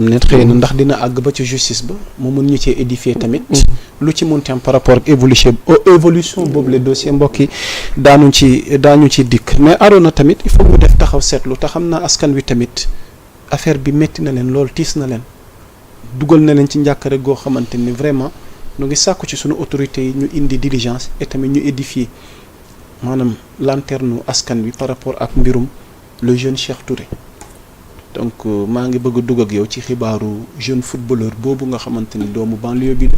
ne xëy na ndax dina àgg ba ci justice ba mu mun ñu cee édifier tamit lu ci mun tam par rapport ak évolution boobu les dossiers mbokk yi daañu ci dikk mais Arona tamit il faut mu def taxaw seetlu te xam naa askan wi tamit affaire bi métti na leen lool tiis na leen dugal na leen ci njàkkare goo xamante ni vraiment ñu ngi sàkku ci sunu autorités yi ñu indi diligence et tamit ñu édifier maanaam lanterne askan wi par rapport ak mbirum le jeune Cheikh Touré. Donc maa ngi bëgg a dugg ak yow ci xibaaru jeune footballeur boobu nga xamante ni doomu banlieue bi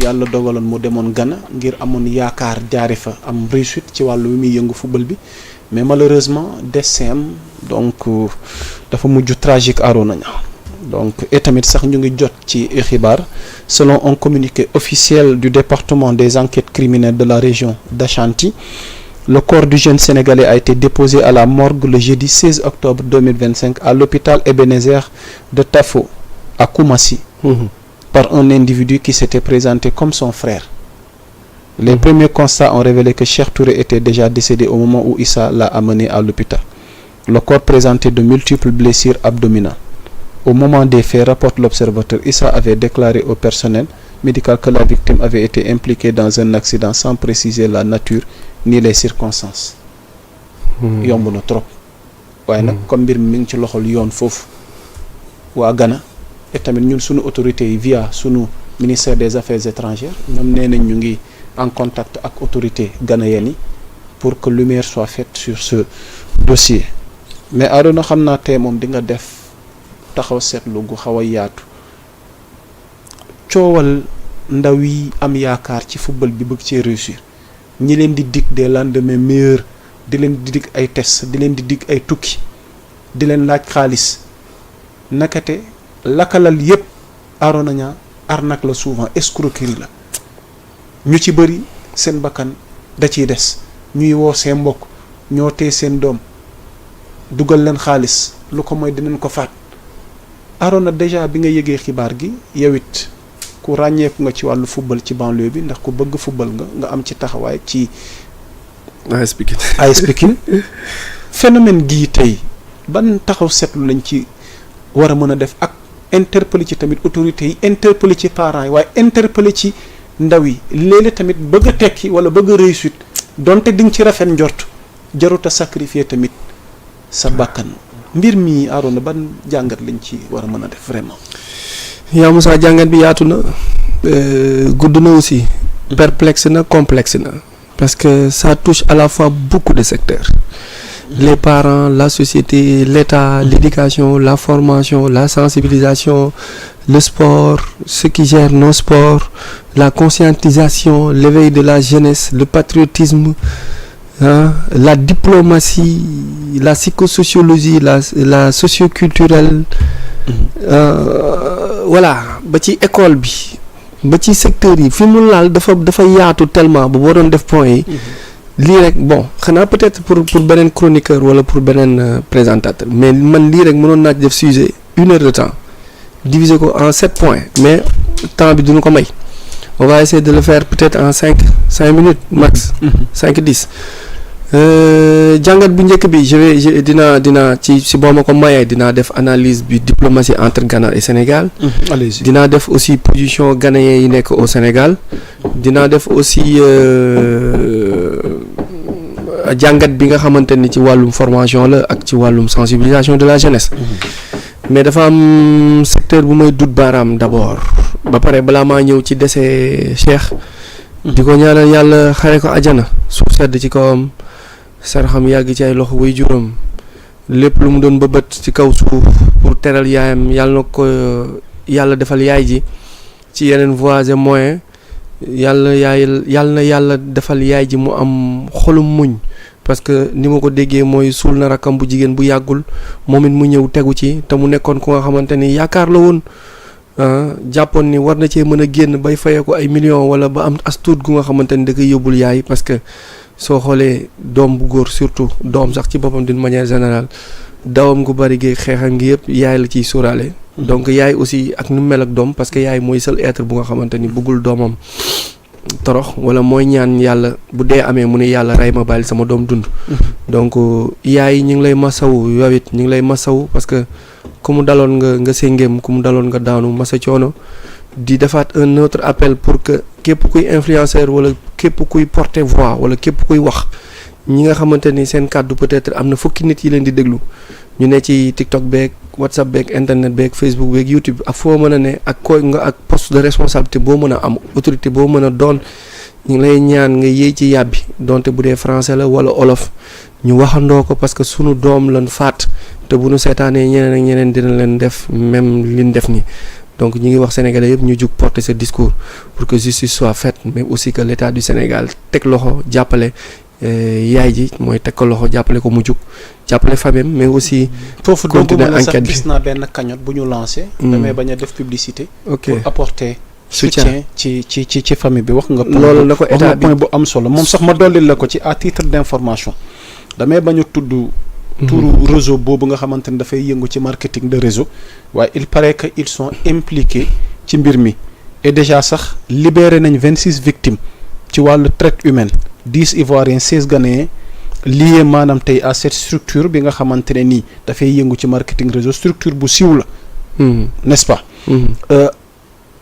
yàlla dogaloon mu demoon Ghana ngir amoon yaakaar jaare fa am réussite ci wàllu wi muy yëngu football bi mais malheureusement destin donc dafa mujj tragique Arona Niang donc et tamit sax ñu ngi jot ci xibaar selon un communiqué officiel du département des enquêtes criminelles de la région d'Ashanti. Le corps du jeune Sénégalais a été déposé à la morgue le jeudi 16 octobre 2025 à l'hôpital Ebenezer de Tafo, à Koumassi, par un individu qui s'était présenté comme son frère. Les premiers constats ont révélé que Cheikh Touré était déjà décédé au moment où Issa l'a amené à l'hôpital. Le corps présentait de multiples blessures abdominales. Au moment des faits, rapporte l'observateur, Issa avait déclaré au personnel médical que la victime avait été impliquée dans un accident sans préciser la nature ni les circonstances. yomb na trop. waaye nag comme mbir mi ngi ci loxol yoon foofu waa Ghana et tamit ñun sunu autorités yi via sunu ministère des affaires étrangères ñoom nee nañ ñu ngi en contact ak autorités ghanéennes yi pour que lumière soit faite sur ce dossier. mais Arona xam naa tey moom di nga def taxaw seetlu gu xaw a yaatu coowal ndaw yi am yaakaar ci football bi bëgg cee réussir. ñi leen di dig des lendemains meilleurs di leen di dig ay tests di leen di dig ay tukki di leen laaj xaalis nakate lakalal yépp Arona Niang arnaque la souvent escroquerie la ñu ci bëri seen bakkan da ciy des ñuy woo seen mbokk ñoo tee seen doom dugal leen xaalis lu ko mooy dinañ ko faat Arona déjà bi nga yëgee xibaar gi yow it ku ràññeeku nga ci wàllu football ci banlieue bi ndax ku bëgg football nga am ci taxawaay ci AS Pikine phénomène gii tey ban taxaw seetlu lañ ci war a mën a def ak interpeller ci tamit autorités yi interpeller ci parents yi waaye interpeller ci ndaw yi léeg-léeg tamit bëgg a tekki wala bëgg a réussite donte di nga ci rafet njort jarut a sacrifier tamit sa bakkan mbir mi Arona ban jàngat lañ ci war a mën a def vraiment. yaa Moussa jàngat bi yaatu na gudd na aussi perplexe na complexe na parce que ça touche à la fois beaucoup de secteurs les parents, la société, l'État, l'éducation, la formation, la sensibilisation, le sport, ceux qui gèrent nos sports, la conscientisation, l'éveil de la jeunesse, le patriotisme, la diplomatie, la psychosociologie, la socioculturelle, voilà ba ci école bi ba ci secteur yi fi mu laal dafa yaatu tellement ba boo doon def point yi lii rek bon xanaa peut-être pour beneen chroniqueur wala pour beneen présentateur mais man lii rek mënoon naa def sujet 1 heure de temps diviser ko en 7 points mais temps bi duñu ko may on va essayer de le faire peut-être en 5 minutes max 5-10 jàngat bu njëkk bi dinaa ci boo ma ko mayee dinaa def analyse bi diplomatie entre Ghana et Sénégal. Allez-y. Dinaa def aussi position ghanéen yi nekk au Sénégal dinaa def aussi jàngat bi nga xamante ni ci wàllum formation la ak ci wàllum sensibilisation de la jeunesse. mais dafa am secteur bu may dut baaraam d'abord ba pare balaa maa ñëw ci décès Cheikh. di ko ñaanal yàlla xare ko ajana suuf sedd ci kawam. saraxam yàgg ci ay loxo way juróom lépp lu mu doon bëbët ci kaw suuf pour teral yaayam yàlla na ko yàlla defal yaay ji ci yeneen voies et moyens yàlla na yàlla defal yaay ji mu am xolum muñ parce que ni ma ko déggee mooy suul na rakkam bu jigéen bu yàggul moom it mu ñëw tegu ci te mu nekkoon ku nga xamante ni yaakaar la woon jàppoon ni war na cee mën a génn bay fayee ko ay millions wala ba am as tuut gu nga xamante ni da koy yóbbul yaay parce que soo xoolee doom bu góor surtout doom sax ci boppam d'une manière générale dawam gu bari gi xeexam gi yëpp yaay la ciy sóoraale. donc yaay aussi ak nu mel ak doom parce que yaay mooy seul être bu nga xamante ni bëggul doomam torox wala mooy ñaan yàlla bu dee amee mu ne yàlla rey ma bàyyi sama doom dund. donc yaay ñu ngi lay masawu yow it ñu ngi lay masawu parce que ku mu daloon nga séngéem ku mu daloon nga daanu masa coono di defaat un autre appel pour que képp kuy influenceur wala képp kuy porter voix wala képp kuy wax ñi nga xamante ni seen kàddu peut-être am na fukki nit yi leen di déglu ñu ne ci TikTok beeg WhatsApp beeg internet beeg Facebook beeg YouTube ak foo mën a ne ak koy nga ak poste de responsabilité boo mën a am autorité boo mën a doon ñu ngi lay ñaan nga yéey ci yàbbi donte bu dee français la wala olof ñu waxandoo ko parce que sunu doom lan faat te bu nu seetaanee ñeneen ak ñeneen dina leen def même liñ def nii donc ñu ngi wax sénégalais yëpp ñu jug porter ce discours pour que justice soit faite mais aussi que l'état du Sénégal teg loxo jàppale yaay ji mooy teg ko loxo jàppale ko mu jug jàppale famille mais aussi. foofu continuer enquête bi gis naa benn cagnotte bu ñu lancé. damay bañ a def publicité. ok pour apporter. soutien ci famille bi wax nga. loolu la ko état bi point bu am solo moom sax ma dolli la ko ci à titre d'information damay bañ a tudd. turu réseau boobu nga xamante ne dafay yëngu ci marketing de réseau waaye il paraît que ils sont impliqués ci mbir mi et déjà sax libéré nañ 26 victimes ci wàllu traite humaine 10 Ivoiriens 16 Ghanéens liés maanaam tey à cette structure bi nga xamante ne nii dafay yëngu ci marketing réseau structure bu siiw la. n'est-ce pas.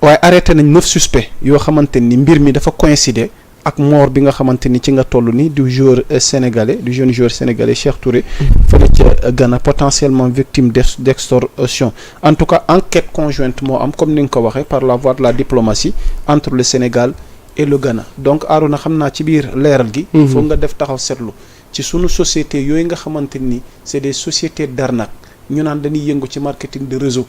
waaye arrêté nañ 9 suspects yoo xamante ni mbir mi dafa coïncider ak mort bi nga xamante ni ci nga toll ni du joueur sénégalais du jeune joueur sénégalais Cheikh Touré fële ca Ghana potentiellement victime d'extorsion en tout cas enquête conjointe moo am comme ni nga ko waxee par la voie de la diplomatie entre le Sénégal et le Ghana donc Arouna xam naa ci biir leeral gi foog nga def taxaw seetlu ci sunu société yooyu nga xamante ni c'est des sociétés d'arnaque ñu naan dañuy yëngu ci marketing de réseau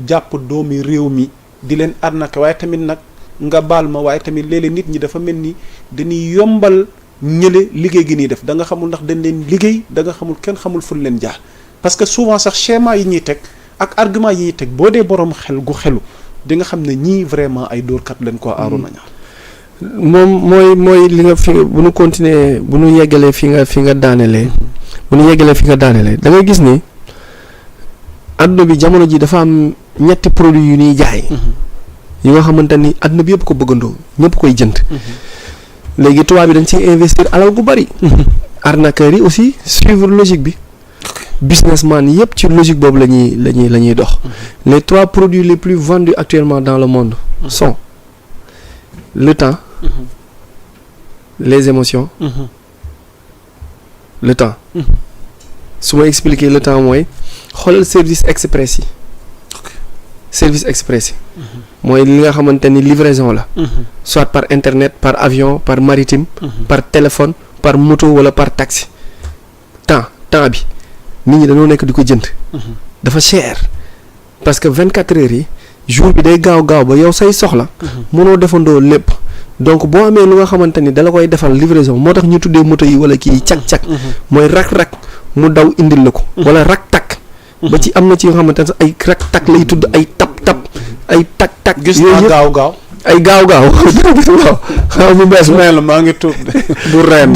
jàpp doomi réew mi di leen arnaque waaye tamit nag nga baal ma waaye tamit léeg-léeg nit ñi dafa mel ni dañuy yombal ñële liggéey gi nii def da nga xamul ndax dañ leen liggéey da nga xamul kenn xamul fu leen jaar parce que souvent sax schéma yi ñuy teg ak argument yi ñuy teg boo dee borom xel gu xelu di nga xam ne ñii vraiment ay dóorkat leen koo Arouna Niang moom mooy li nga fi bu nu continuer bu nu yeggalee fi nga daanelee bu nu yeggalee fi nga daanelee da ngay gis ni adduna bi jamono ji dafa am ñetti produits yu ñuy jaay yi nga xamante ni adduna bi yëpp ko bëggandoo ñëpp koy jënd léegi tubaab bi dañ ciy investir alal gu bari arnaqueurs yi aussi suivre logique bi businessman yëpp ci logique boobu la ñuy dox les 3 produits les plus vendus actuellement dans le monde sont le temps les émotions le temps su ma expliquer le temps mooy xoolal service express yi mooy li nga xamante ni livraison la soit par internet par avion par maritime par téléphone par moto wala par taxi temps bi nit ñi dañoo nekk di ko jënd dafa cher parce que 24 heures yi jour bi day gaaw ba yow say soxla mënoo defandoo lépp donc boo amee lu nga xamante ni dala koy defal livraison moo tax ñu tuddee moto yi wala kii cak-cak mooy rak-rak mu daw indil la ko wala rak-tak ba ci am na ci yoo xamante ne ay rak-tak lay tudd ay tap-tap ay tak-tak gis naa gaaw ay gaaw waaw xaw mu bees la maa ngi tuub bu reen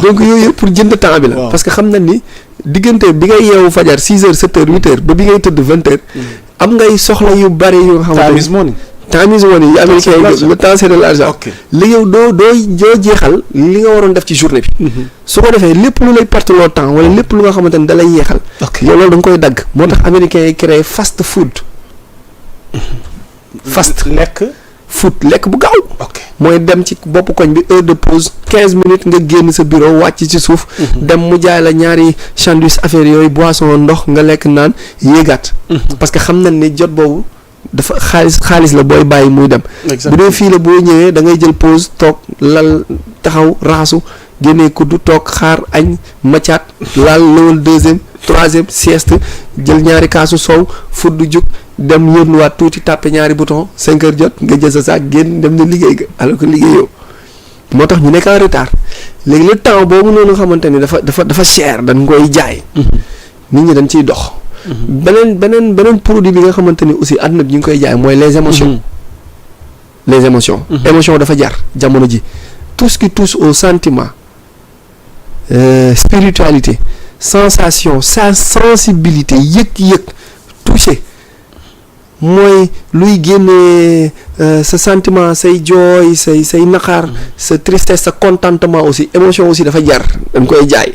donc yooyu yëpp pour jënd temps bi la parce que xam na ni diggante bi ngay yeewu fajar 6 heures 7 heures 8 heures ba bi ngay tëdd 20 heures am ngay soxla yu bari yu nga xamante time is money yi américain yi le temps c'est de l'argent li yow doo jeexal li nga waroon def ci journée bi su ko defee lépp lu lay perte loo temps wala lépp lu nga xamante ni da lay yeexal yow loolu da nga koy dagg moo tax américains yi créé fast food lekk bu gaaw mooy dem ci bopp koñ bi heure de pause 15 minutes nga génn sa bureau wàcc ci suuf dem mu jaay la ñaari sandwich affaire yooyu boisson ndox nga lekk naan yéegaat parce que xam nañ ni jot boobu dafa xaalis la booy bàyyi muy dem bu dee fii la boo ñëwee da ngay jël pause toog lal taxaw raxasu génnee kuddu toog xaar añ macaat laal lawal 2e 3e sieste jël ñaari kaasu soow fudd jug dem yónnuwaat tuuti tàppe ñaari bouton 5 heures jot nga jël sa saak génn dem na liggéey ga alors que liggéeyoo moo tax ñu nekk en retard léegi le temps boobu noonu nga xamante ni dafa cher dañ koy jaay nit ñi dañ ciy dox beneen produit bi nga xamante ni aussi àdduna bi ñu ngi koy jaay mooy les émotions émotion dafa jar jamono ji tout ce qui touche au sentiment spiritualité sensation sa sensibilité yëg-yëg touché mooy luy génnee sa sentiment say jooy say naqar sa tristesse sa contentement aussi émotion aussi dafa jar dañ koy jaay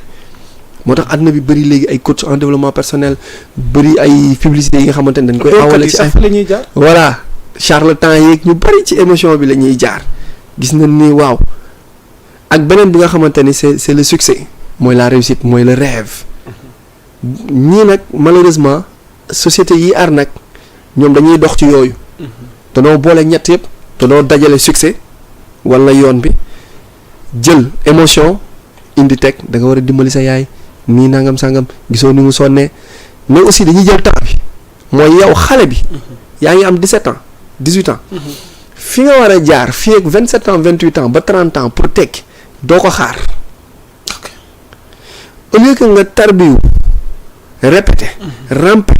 moo tax àdduna bi bëri léegi ay coach en développement personnel bëri ay publicité yi nga xamante ne dañ koy awale ci ay la ñuy jaar. voilà charlatan yeeg ñu bëri ci émotion bi la ñuy jaar gis nañ ni waaw ak beneen bi nga xamante ni c'est le succès mooy la réussite mooy le rêve ñii nag malheureusement société yi arnaque ñoom dañuy dox ci yooyu danoo boole ñett yëpp danoo dajale succès wala yoon bi jël émotion indi teg da nga war a dimbali sa yaay nii nangam sangam gisoo ni mu sonnee mais aussi dañuy jël temps bi mooy yow xale bi yaa ngi am 17 ans 18 ans fi nga war a jaar fii ak 27 ans 28 ans ba 30 ans pour tekki doo ko xaar au lieu que nga tarbiwu répéter ramper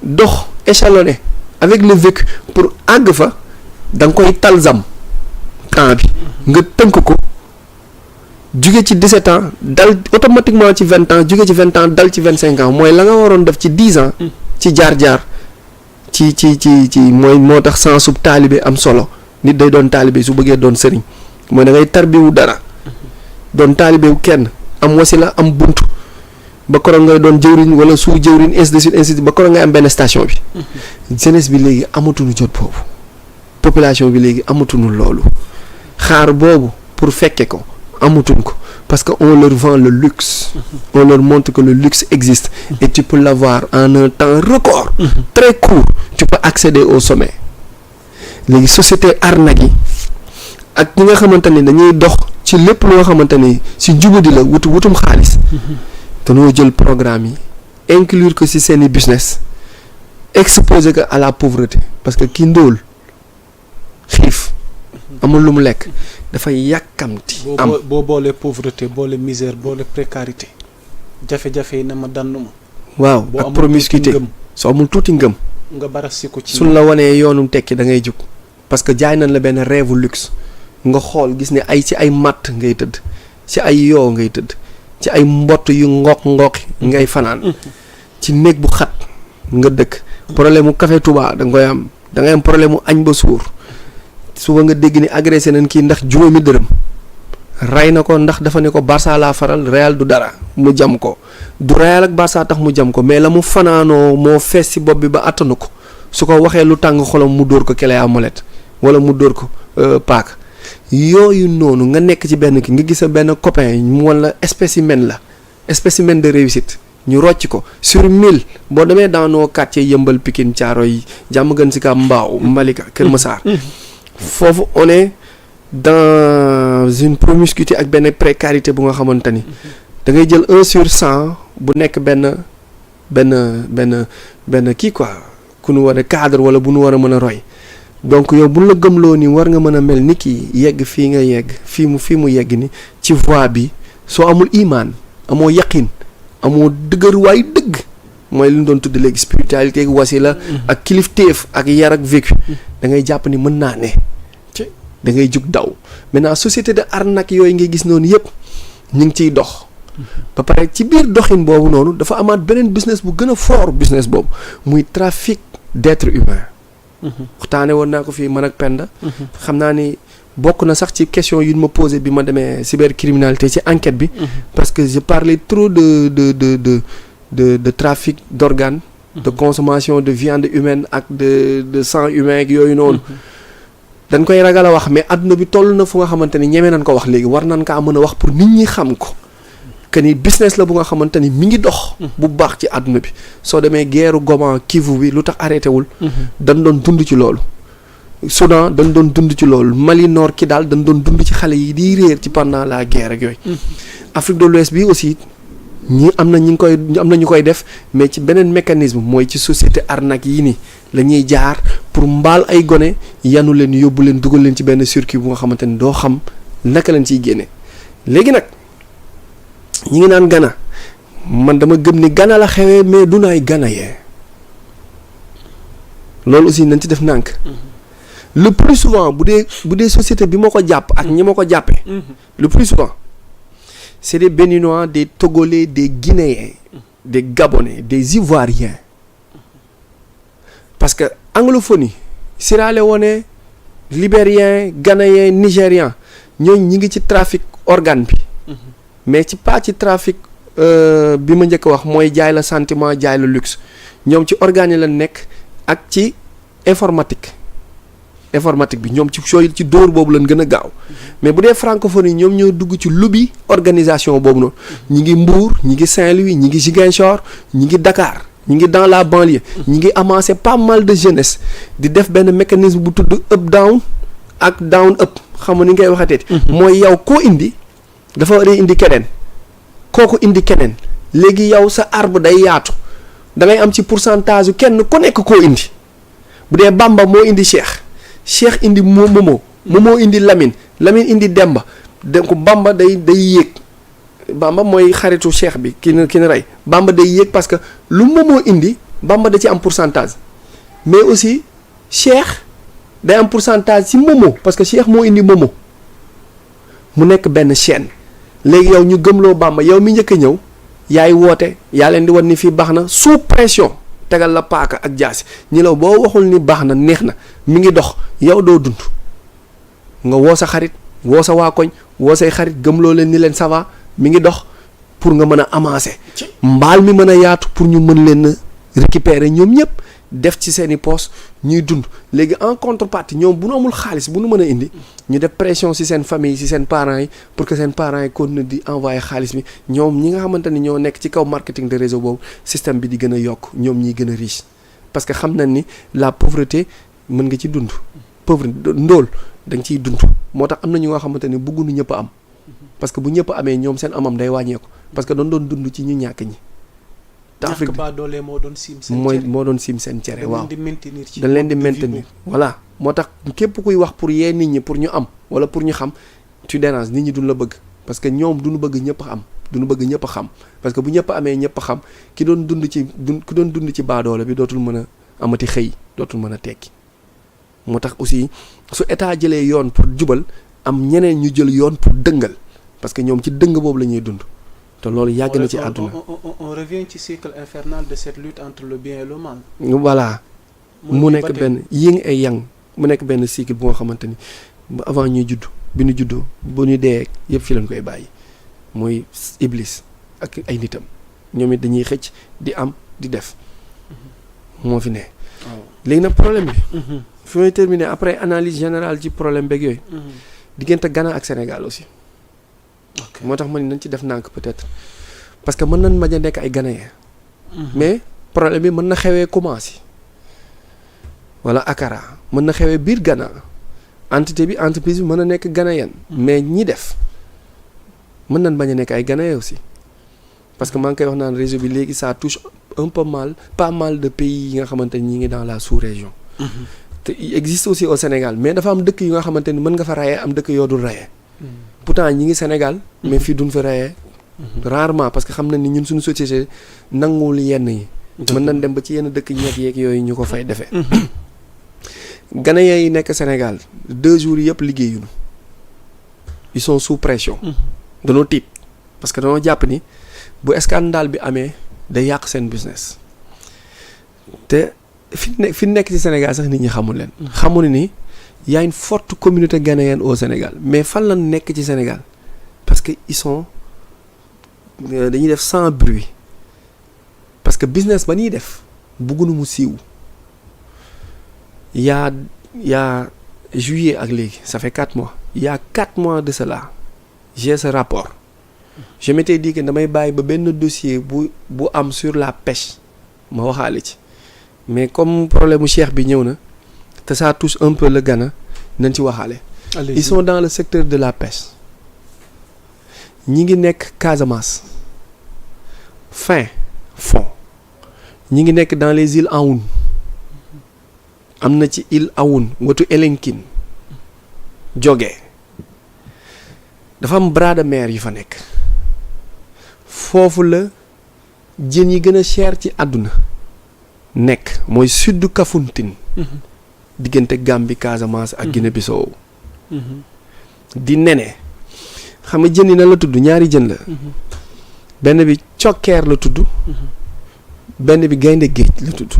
dox échelonner avec le vécu pour àgg fa da nga koy talzam temps bi nga tënk ko jóge ci 17 ans dal automatiquement ci 20 ans jóge ci 20 ans dal ci 25 ans mooy la nga waroon def ci 10 ans ci jaar-jaar ci mooy moo tax sans sub taalibe am solo nit day doon taalibe su bëggee doon sëriñ mooy da ngay tarbiwu dara doon taalibewu kenn am wasila am buntu ba koroog ngay doon jëwriñ wala suu jëwriñ ainsi de suite ba koroog ngay am benn station bi jeunesse bi léegi amatuñu jot boobu population bi léegi amatuñu loolu xaar boobu pour fekke ko amatuñ ko parce que on leur vend le luxe on leur montre que le luxe existe et tu peux l'avoir en un temps record très court tu peux accéder au sommet léegi société arnaque yi ak ñi nga xamante ni dañuy dox ci lépp loo xamante ni si njubadi la wutum xaalis dañoo jël programme yi inclure ko ci seeni business exposer ko à la pauvreté parce que ki ndóol xiif amul lu mu lekk dafay yàkkamti am boo boole pauvreté boole misère boole précarité jafe-jafe yi na ma dannuma waaw ak promiscuité soo amul tuuti ngëm nga barasi ko ci suñ la wanee yoonum tekki da ngay jug parce que jaay nañ la benn rêve luxe nga xool gis ne ay ci ay matt ngay tëdd ci ay yoo ngay tëdd ci ay mbott yu ngoq ngay fanaan ci néeg bu xat nga dëkk problème mu café Touba da nga koy am da ngay am problème mu añ ba suur suba nga dégg ni agressé nañ kii ndax juróomi dërëm rey na ko ndax dafa ne ko Barça laa faral Real du dara mu jam ko du Real ak Barça tax mu jam ko mais la mu fanaanoo moo fees ci bopp bi ba attanu ko su ko waxee lu tàng xolam mu dóor ko clé à molette wala mu dóor ko paak yooyu noonu nga nekk ci benn ki nga gis benn copain mu wala spécimen la spécimen de réussite ñu rocc ko sur 1000 boo demee dans nos quartiers Yëmbal Pikine Thiaroye Diamaguène Sicap Mbao Malika Kër Massar foofu on est dans une promiscuité ak benn précarité bu nga xamante ni da ngay jël 1 sur 100 bu nekk benn kii quoi ku nu war a cadre wala bu nu war a mën a roy donc yow bu la gëmloo ni war nga mën a mel ni kii yegg fii nga yegg fii mu yegg ni ci voie bi soo amul imaan amoo yaqin amoo dëgërwaay dëgg mooy li ñu doon tudd léegi spiritualité ak wasila ak kilifteef ak yar ak vécu da ngay jàpp ni mën naa ne da ngay jug daw maintenant société de arnaque yooyu ngay gis noonu yëpp ñu ngi ciy dox ba pare ci biir doxin boobu noonu dafa amaat beneen business bu gën a fort business boobu muy trafic d'être humain waxtaane woon naa ko fii man ak Penda xam naa ni bokk na sax ci question yu ma posé bi ma demee cybercriminalité ci enquête bi parce que je parlais trop de trafic d'organes de consommation de viande humaine ak de sang humain ak yooyu noonu dañ koy ragal a wax mais adduna bi toll na fu nga xamante ni ñemee nañ ko wax léegi war nañ kaa mën a wax pour nit ñi xam ko que ni business la bu nga xamante ni mi ngi dox bu baax ci adduna bi soo demee guerre Goma Kivu bi lu tax arrêté wul dañ doon dund ci loolu Soudan dañ doon dund ci loolu Mali Nord ki daal dañ doon dund ci xale yi di réer ci pendant la guerre ak yooyu Afrique de l'Ouest bi aussi am na ñu koy def mais ci beneen mécanisme mooy ci société arnaque yi nii la ñuy jaar pour mbaal ay gone yanu leen yóbbu leen dugal leen ci benn circuit bu nga xamante ni doo xam naka leen ciy génne léegi nag ñi ngi naan Ghana man dama gëm ni Ghana la xewee mais du naay Ghana yee loolu aussi nañ ci def nànk le plus souvent bu dee société bi ma ko jàpp ak ñi ma ko jàppee le plus souvent c'est des Béninois, des Togolais, des Guinéens, des Gabonais, des Ivoiriens. Parce que anglophonie, Sierra Leone, Libérien, Ghanéen, Nigérian, ñooñu ñi ngi ci trafic organe bi. mais ci pas ci trafic bi ma njëkk wax mooy jaay la sentiment jaay la luxe ñoom ci organes yi la nekk ak ci informatique bi ñoom ci dóor boobu lañ gën a gaaw mais bu dee francophonie ñoom ñoo dugg ci lobby organisation boobu noonu ñi ngi Mbour ñi ngi Saint-Louis ñi ngi Ziguinchor ñi ngi Dakar ñi ngi dans la banlieue ñi ngi amassé pas mal de jeunesse di def benn mécanisme bu tudd up down ak down up xam nga ni ngay waxateeti mooy yow koo indi dafa war a indi keneen kooku indi keneen léegi yow sa arbre day yaatu da ngay am ci pourcentage kenn ku nekk koo indi bu dee Bamba moo indi Cheikh indi Momo indi Lamine indi Demba donc Bamba day yéeg Bamba mooy xaritu Cheikh bi ki ni rey Bamba day yéeg parce que lu Momo indi Bamba da ci am pourcentage mais aussi Cheikh day am pourcentage ci Momo parce que Cheikh moo indi Momo mu nekk benn chaîne léegi yow ñu gëmloo Bamba yow mi njëkk a ñëw yaay woote yaa leen di wan ni fii baax na sous pression tegal la paaka ak jaasi ñi la boo waxul ni baax na neex na mi ngi dox yow doo dund nga woo sa xarit woo sa waa koñ woo say xarit gëmloo leen ni leen ça va mi ngi dox pour nga mën a avancer mbaal mi mën a yaatu pour ñu mën leen récupérer ñoom ñëpp def ci seeni poste ñuy dund léegi en contrepartie ñoom bu nu amul xaalis bu nu mën a indi ñu def pression ci seen famille ci seen parents yi pour que seen parents yi continuent di envoyer xaalis bi ñoom ñi nga xamante ni ñoo nekk ci kaw marketing de réseau boobu système bi di gën a yokk ñoom ñiy gën a riche parce que xam nañ ni la pauvreté mën nga ci dund pauvreté ndóol da nga ciy dund moo tax am na ñu nga xamante ni bëgguñu ñëpp am parce que bu ñëpp amee ñoom seen amam day wàññeeku parce que doon dund ci ñu ñàkk ñi. Afrique ba doole moo doon siim seen mooy moo doon siim seen cere waaw dañ leen di maintenir voilà moo tax képp kuy wax pour yee nit ñi pour ñu am wala pour ñu xam tu déranges nit ñi duñ la bëgg parce que ñoom duñu bëgg ñëpp am duñu bëgg ñëpp xam parce que bu ñëpp amee ñëpp xam ki doon dund ci baadoole bi dootul mën a amati xëy dootul mën a tekki moo tax aussi su état jëlee yoon pour jubal am ñeneen ñu jël yoon pour dëngal parce que ñoom ci dëng boobu la ñuy dund te loolu yàgg na ci àdduna. on revient ci cycle infernal de cette lutte entre le bien et le mal. voilà mu nekk benn yin et yang mu nekk benn cycle bu nga xamante ni avant ñuy judd bi ñu juddoo bu ñu dee yëpp fi lañ koy bàyyi mooy iblis ak ay nitam ñoom it dañuy xëcc di am di def moo fi ne. léegi nag problème bi. fi may terminer après analyse générale ci problème beeg yooyu. diggante Ghana ak Sénégal aussi. moo tax ma ni nañ ci def nànk peut-être parce que mën nañ bañ a nekk ay Ghanéens. mais problème bi mën na xewee commencé wala Accra mën na xewee biir Ghana entité bi entreprise bi mën na nekk ghanéenne mais ñi def mën nañ bañ a nekk ay Ghanéens aussi parce que maa ngi koy wax naan réseau bi léegi ça touche pas mal de pays yi nga xamante ni ñi ngi dans la sous-région. te il existe aussi au Sénégal mais dafa am dëkk yu nga xamante ni mën nga fa rayee am dëkk yoo dul rayee. pourtant ñi ngi Sénégal mais fii duñ fa rayee rarement parce que xam na ni ñun suñu société nanguwul yenn yi mën nañ dem ba ci yenn dëkk ñeeg yeeg yooyu ñu ko fay defee Ghanéens yi nekk Sénégal 2 jours yëpp liggéeyuñu ils sont sous pression dañoo tiit parce que dañoo jàpp ni bu scandale bi amee day yàq seen business te fi nekk ci Sénégal sax nit ñi xamul leen xamul ni y a une forte communauté ghanéenne au Sénégal mais fan la nekk ci Sénégal parce que ils sont dañuy def sans bruit parce que business ba ñuy def bëgguñu mu siiw y a juillet ak léegi ça fait 4 mois il y a 4 mois de cela j'ai ce rapport je m'étais dit que damay bàyyi ba benn dossier bu am sur la pêche ma waxaale ci mais comme problème mu Cheikh bi ñëw na te ça touche un peu le Ghana nañ ci waxaale. Ils sont dans le secteur de la pêche ñi ngi nekk Casamance fond ñi ngi nekk dans les îles Aoun am na ci île Aoun watu Elinkine Djogé dafa am bras de mer yu fa nekk foofu la jën yi gën a cher ci àdduna nekk mooy sud Kafountine diggante Gambie Casamance ak Guinée-Bissau di nene xam nga jën yi na la tudd ñaari jën la benn bi cokkeer la tudd benn bi gaynde géej la tudd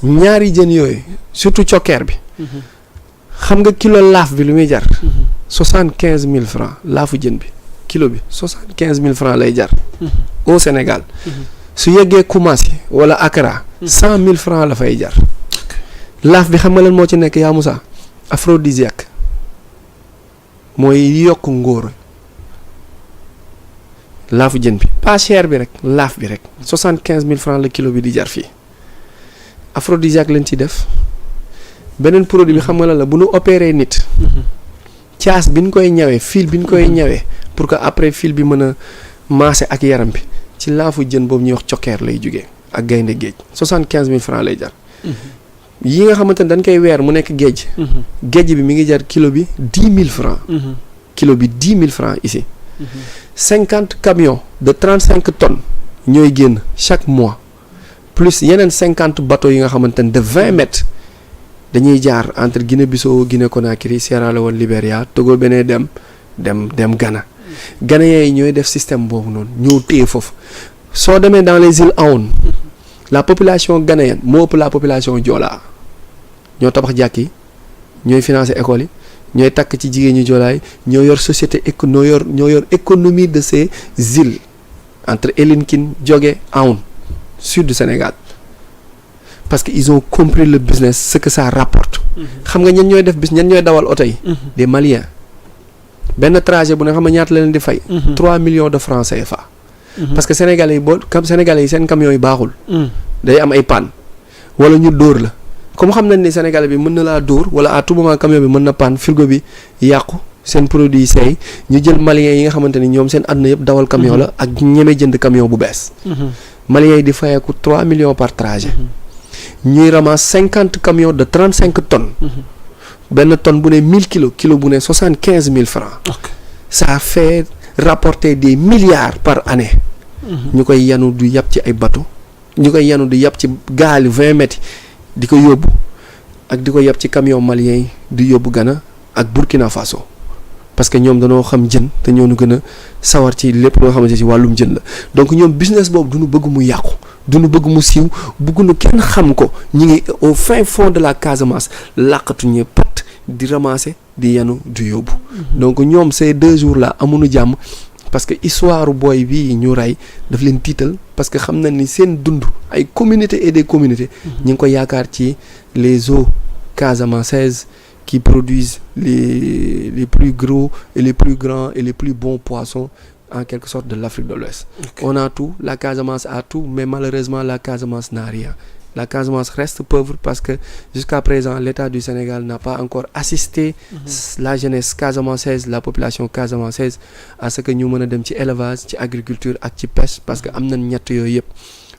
ñaari jën yooyu surtout cokkeer bi xam nga kilo laaf bi lu muy jar 75 000 francs laafu jën bi kilo bi 75 000 francs lay jar. au Sénégal. su yeggee Koumassi wala Accra. 100 000 francs la fay jar. laaf bi xam nga lan moo ci nekk yaa Moussa aphrodisiaque mooy yokk ngóor. laafu jën bi pas cher bi rek laaf bi rek 75 000 francs la kilo bi di jar fii aphrodisiaque lañ ci def beneen produit bi xam nga la bu nu opéré nit caas bi ñu koy ñawee fil bi ñu koy ñawee pour que après fil bi mën a maase ak yaram bi ci laafu jën boobu ñuy wax cokkeer lay jugee ak gaynde géej 75 000 francs lay jar yi nga xamante ne dañ koy weer mu nekk géej géej bi mi ngi jar kilo bi 10 000 francs kilo bi 10 000 francs ici 50 camions de 35 tonnes ñooy génn chaque mois plus yeneen 50 bateaux yi nga xamante ne de 20 mètres dañuy jaar entre Guinée-Bissau Guinée Conakry Sierra Leone Libéria Togo Bénin dem Ghana. Ghanéens yi ñooy def système boobu noonu ñoo téye foofu soo demee dans les îles Aon la population ghanéenne moo ëpp la population Joola ñoo tabax jàkk yi ñooy financer école yi. ñooy takk ci jigéen ñi joolaay ñoo yor société ñoo yor économie de ces îles entre Elinkine Diogué Aoun sud du Sénégal parce que ils ont compris le business ce que ça rapporte. xam nga ñan ñooy def bis ñan ñooy dawal oto yi. des Maliens benn trajet bu ne xam nga ñaata la leen di fay. 3 millions de francs CFA. parce que sénégalais yi seen camions yi baaxul. day am ay panne wala ñu dóor la. comme xam nañ ni Sénégal bi mën na laa dóor wala à tout moment camion bi mën na panne frigo bi yàqu seen produit yi seey ñu jël maliens yi nga xamante ni ñoom seen àdduna yëpp dawal camion la ak ñeme jënd camion bu bees. maliens yi di fayeeku 3 millions par trajet. ñuy ramasse 50 camions de 35 tonnes. benn tonne bu ne 1000 kilos kilo bu ne 75 000 francs. ça fait rapporter des milliards par année. ñu koy yanu du yàpp ci ay bateau ñu koy yanu du yàpp ci gaal 20 mètres. di ko yóbbu ak di ko yeb ci camion malien yi di yóbbu Ghana ak Burkina Faso parce que ñoom dañoo xam jën te ñoo nu gën a sawar ci lépp loo xamante ci wàllum jën la donc ñoom business boobu duñu bëgg mu yàqu duñu bëgg mu siiw bëgguñu kenn xam ko ñi ngi au fin fond de la Casamance làqatuñu pat di ramasser di yanu di yóbbu donc ñoom ces 2 jours là amuñu jàmm parce que histoire booy bii ñu rey daf leen tiital parce que xam nañ ni seen dund ay communautés et des communautés ñu ngi ko yaakaar ci les eaux casamançaises qui produisent les plus gros et les plus grands et les plus bons poissons en quelque sorte de l'Afrique de l'Ouest. On a tout, la Casamance a tout, mais malheureusement la Casamance n'a rien. La Casamance reste pauvre parce que jusqu'à présent l'État du Sénégal n'a pas encore assisté la jeunesse casamançaise, la population casamançaise à ce que ñu mën a dem ci élevage ci agriculture ak ci pêche parce que am nañ ñett yooyu yëpp.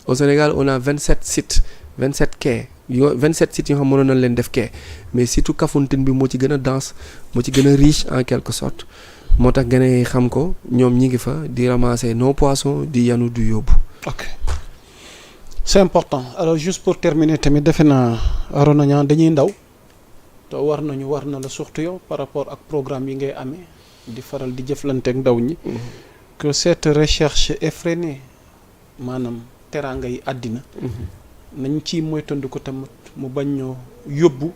Au Sénégal on a 27 sites 27 quais 27 sites yoo xam mënoon nañ leen def quai mais surtout Kafountine bi moo ci gën a dense moo ci gën a riche en quelque sorte moo tax gën a xam ko ñoom ñi ngi fa di ramasser nos poissons di yanu du yóbbu. Ok. C'est important alors juste pour terminer tamit defe naa Arona Niang dañuy ndaw te war na la surtout yow par rapport ak programme yi ngay amee di faral di jëflanteeg ndaw ñi que cette recherche effrénée maanaam teraanga yi àddina nañ ciy moytandiku tamit mu bañ ñoo yóbbu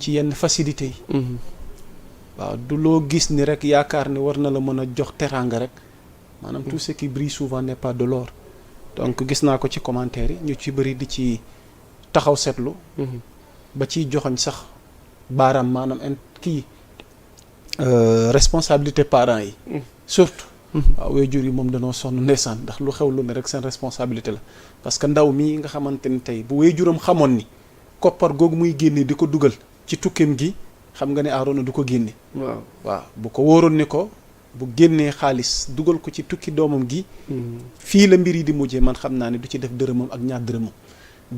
ci yenn facilité yi waaw du loo gis ni rek yaakaar ni war na la mën a jox teraanga rek maanaam tout ce qui brille souvent n'est pas de l'or donc gis naa ko ci commentaire yi ñu ci bëri di ci taxaw seetlu ba ciy joxoñ sax baaraam maanaam responsabilité parents yi surtout waaw waajur yi moom danoo sonn ndeysaan ndax lu xew lu ne rek seen responsabilité la parce que ndaw mii nga xamante ni tey bu waajuram xamoon ni koppar googu muy génne di ko dugal ci tukkeem gi xam nga ne Arona du ko génne waaw bu ko wóoroon ni ko bu génnee xaalis dugal ko ci tukki doomam gi fii la mbir yi di mujjee man xam naa ne du ci def dërëmam ak ñaar dërëmam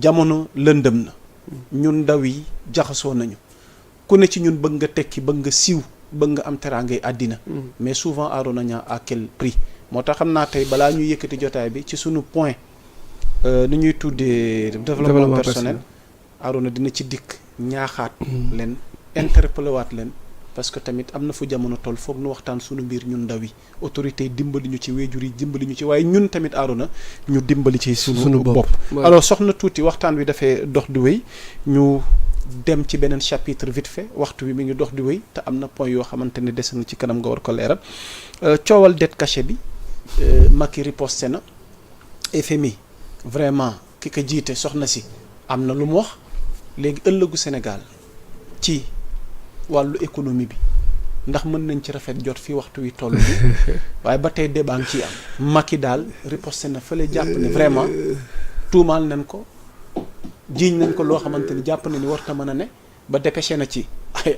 jamono lëndëm na ñun ndaw yi jaxasoo nañu ku ne ci ñun bëgg nga tekki bëgg nga siiw bëgg nga am teraangay àddina mais souvent Arona Niang à quel prix moo tax xam naa tey balaa ñuy yëkkati jotaay bi ci sunu point ni ñuy tuddee développement personnel Arona dina ci dikk ñaaxaat leen interpellé waat leen parce que tamit am na fu jamono toll foog nu waxtaan sunu mbir ñun ndaw yi autorité yi dimbali ñu ci waajur yi dimbali ñu ci waaye ñun tamit Arona ñu dimbali ci sunu bopp alors soxna tuuti waxtaan wi dafay dox di wéy ñu dem ci beneen chapitre vite fait waxtu bi mi ngi dox di wéy te am na point yoo xamante ne des na ci kanam nga war ko leeral coowal dette cachée bi Macky riposté na FMI vraiment ki ko jiite soxna si am na lu mu wax léegi ëllëgu Sénégal ci wàllu économie bi ndax mën nañ ci rafet jot fii waxtu wi toll bi waaye ba tey débat ngi ciy am Macky daal riposté na fële jàpp ne vraiment tuumaal nañ ko jiiñ nañ ko loo xamante ni jàpp na ni warta mën a ne ba dépêché na ci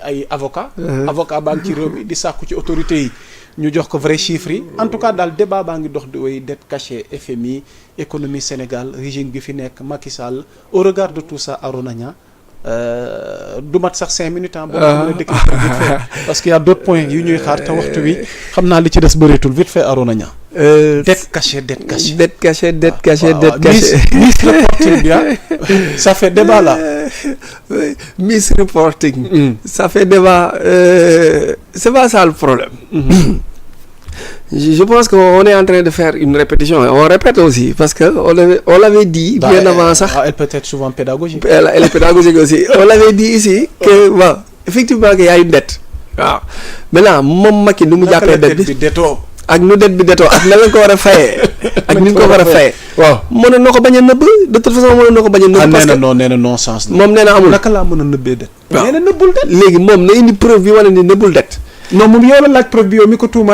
ay avocat baa ngi ci réew mi di sàkku ci autorités yi ñu jox ko vrai chiffres yi en tout cas daal débat baa ngi dox di way dette cachée FMI économie Sénégal régime gi fi nekk Macky Sall au regard de tout ça Arona Niang du mat sax 5 minutes boo xam ne dëkk vite fait parce qu'il y a d'autres points yu ñuy xaar te waxtu wi xam naa li ci des bëreetul vite fait Arona Niang dette cachée Miss Reporting bien ça fait débat là Miss Reporting ça fait débat c'est pas ça le problème je pense qu'on est en train de faire une répétition on répète aussi parce que on l'avait dit bien avant ça. Elle peut être souvent pédagogique. Elle est pédagogique aussi on l'avait dit ici que bon effectivement qu'il y a une dette waaw maintenant moom Macky nu mu jàppee dette bi ak nu dette bi detoo ak na lañ ko war a fayee ak ni ñu ko war a fayee waaw mënoon na ko bañ a nëbb de toute façon mënoon na ko bañ a nëbb parce que nee na non sens moom nee na amul naka laa mën a nëbbee dette waaw nee na nëbbul dette léegi moom na indi preuve bi wane ni nëbbul dette non moom yow la laaj preuve bi yow mi ko tuuma